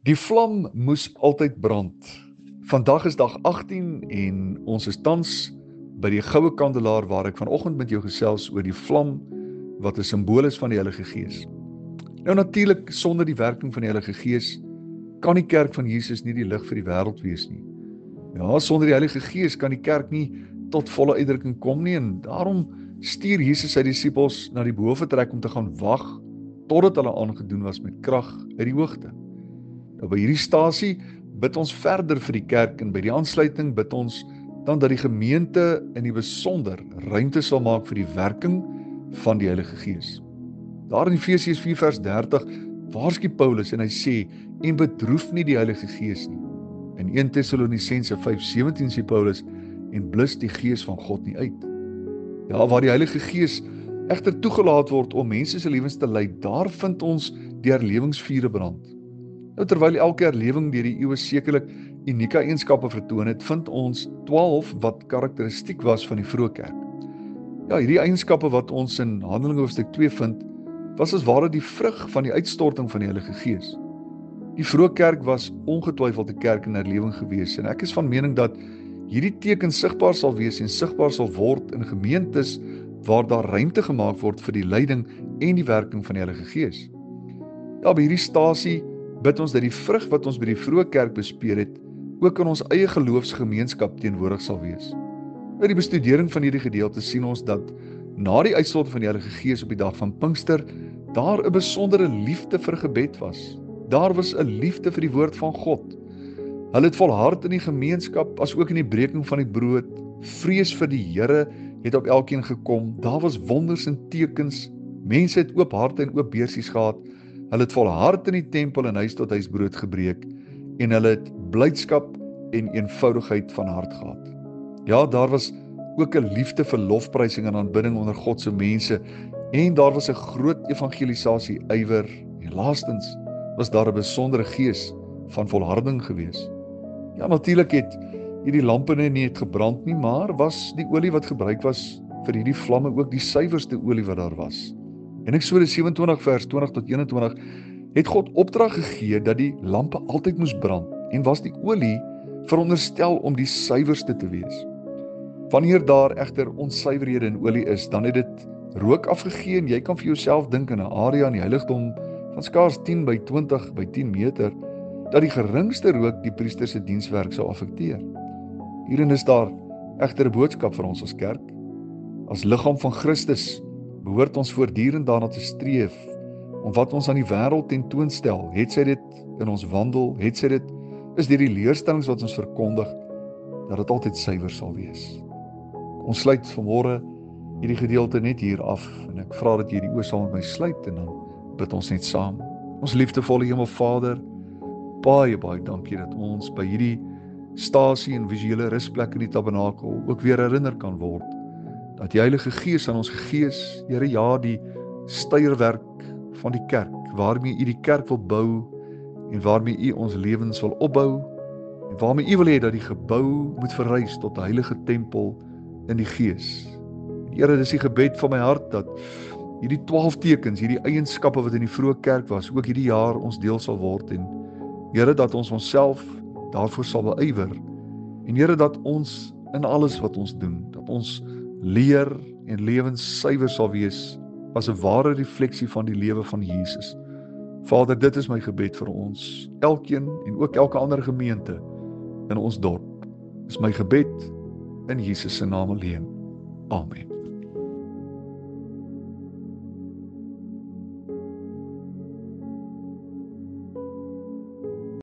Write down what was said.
Die vlam moes altyd brand. Vandag is dag 18 en ons is tans by die goue kandelaar waar ek vanoggend met jou gesels oor die vlam wat 'n simbool is van die Heilige Gees. Nou natuurlik, sonder die werking van die Heilige Gees kan die kerk van Jesus nie die lig vir die wêreld wees nie. Ja, sonder die Heilige Gees kan die kerk nie tot volle uitdrukking kom nie en daarom stuur Jesus sy disippels na die bofortrek om te gaan wag totdat hulle aangedoen was met krag uit die hoogte. Nou by hierdie stasie bid ons verder vir die kerk en by die aansluiting bid ons dan dat die gemeente in die besonder ruimte sal maak vir die werking van die Heilige Gees. Daar in Efesiërs 4 vers 30 waarsku Paulus en hy sê, en bedroef nie die Heilige Gees nie. In 1 Tessalonisense 5:17 sê Paulus, en blus die Gees van God nie uit. Ja, waar die Heilige Gees egter toegelaat word om mense se lewens te lei, daar vind ons die herlewingsvure brand. Nou terwyl elke herlewing deur die eeue sekerlik unieke eienskappe vertoon het, vind ons 12 wat karakteristiek was van die vroeë kerk. Ja, hierdie eienskappe wat ons in Handelinge hoofstuk 2 vind, was as ware die vrug van die uitstorting van die Heilige Gees. Die vroeë kerk was ongetwyfeld 'n kerk in herlewing gewees en ek is van mening dat hierdie teken sigbaar sal wees en sigbaar sal word in gemeentes waar daar ruimte gemaak word vir die leiding en die werking van die Heilige Gees. Ja, by hierdie stasie bid ons dat die vrug wat ons by die vroeë kerk bespeer het, ook in ons eie geloofsgemeenskap teenwoordig sal wees. By die bestudering van hierdie gedeelte sien ons dat na die uitstorting van die Heilige Gees op die dag van Pinkster, daar 'n besondere liefde vir gebed was. Daar was 'n liefde vir die woord van God. Hulle het volhard in die gemeenskap, as ook in die breking van die brood. Vrees vir die Here het op elkeen gekom. Daar was wonders en tekens. Mense het oop harte en oop beursies gehad. Hulle het volhard in die tempel en huis tot huis brood gebreek en hulle het blydskap en eenvoudigheid van hart gehad. Ja, daar was ook 'n liefde vir lofprysing en aanbidding onder God se mense en daar was 'n groot evangelisasie ywer en laastens was daar 'n besondere gees van volharding gewees. Ja, natuurlik het hierdie lampe nie het gebrand nie, maar was die olie wat gebruik was vir hierdie vlamme ook die suiwerste olie wat daar was. In Eksodus 27 vers 20 tot 21 het God opdrag gegee dat die lampe altyd moes brand en was die olie veronderstel om die suiwerste te wees. Wanneer daar egter onsuiverhede in olie is, dan het dit rook afgegee en jy kan vir jouself dink in 'n area in die heiligdom van skaars 10 by 20 by 10 meter, dat die geringste rook die priester se dienswerk sou affekteer. Hierin is daar egter 'n boodskap vir ons as kerk. As liggaam van Christus behoort ons voortdurend daarna te streef om wat ons aan die wêreld tentoonstel, het sy dit in ons wandel, het sy dit is deur die leerstellings wat ons verkondig, dat dit altyd suiwer sal wees. Ons sluit vanmôre hierdie gedeelte net hier af en ek vra dat jy die oë saam met my sluit en dan bid ons net saam. Ons liefdevolle Hemelvader, baie dankie dat ons by hierdie stasie en visuele rusplek in die tabernakel ook weer herinner kan word dat die Heilige Gees aan ons gegee is, Here, ja, die steuerwerk van die kerk, waarmee U die kerk wil bou en waarmee U ons lewens wil opbou en waarmee U wil hê dat die gebou moet verrys tot 'n heilige tempel in die Gees. En Here, dis die gebed van my hart dat hierdie 12 tekens, hierdie eienskappe wat in die vroeë kerk was, ook hierdie jaar ons deel sal word en Here, dat ons onsself daarvoor sal beywer en Here, dat ons in alles wat ons doen, dat ons leer en lewens suiwer sal wees as 'n ware refleksie van die lewe van Jesus. Vader, dit is my gebed vir ons, elkeen en ook elke ander gemeente in ons dorp. Dis my gebed in Jesus se naam alleen. Amen.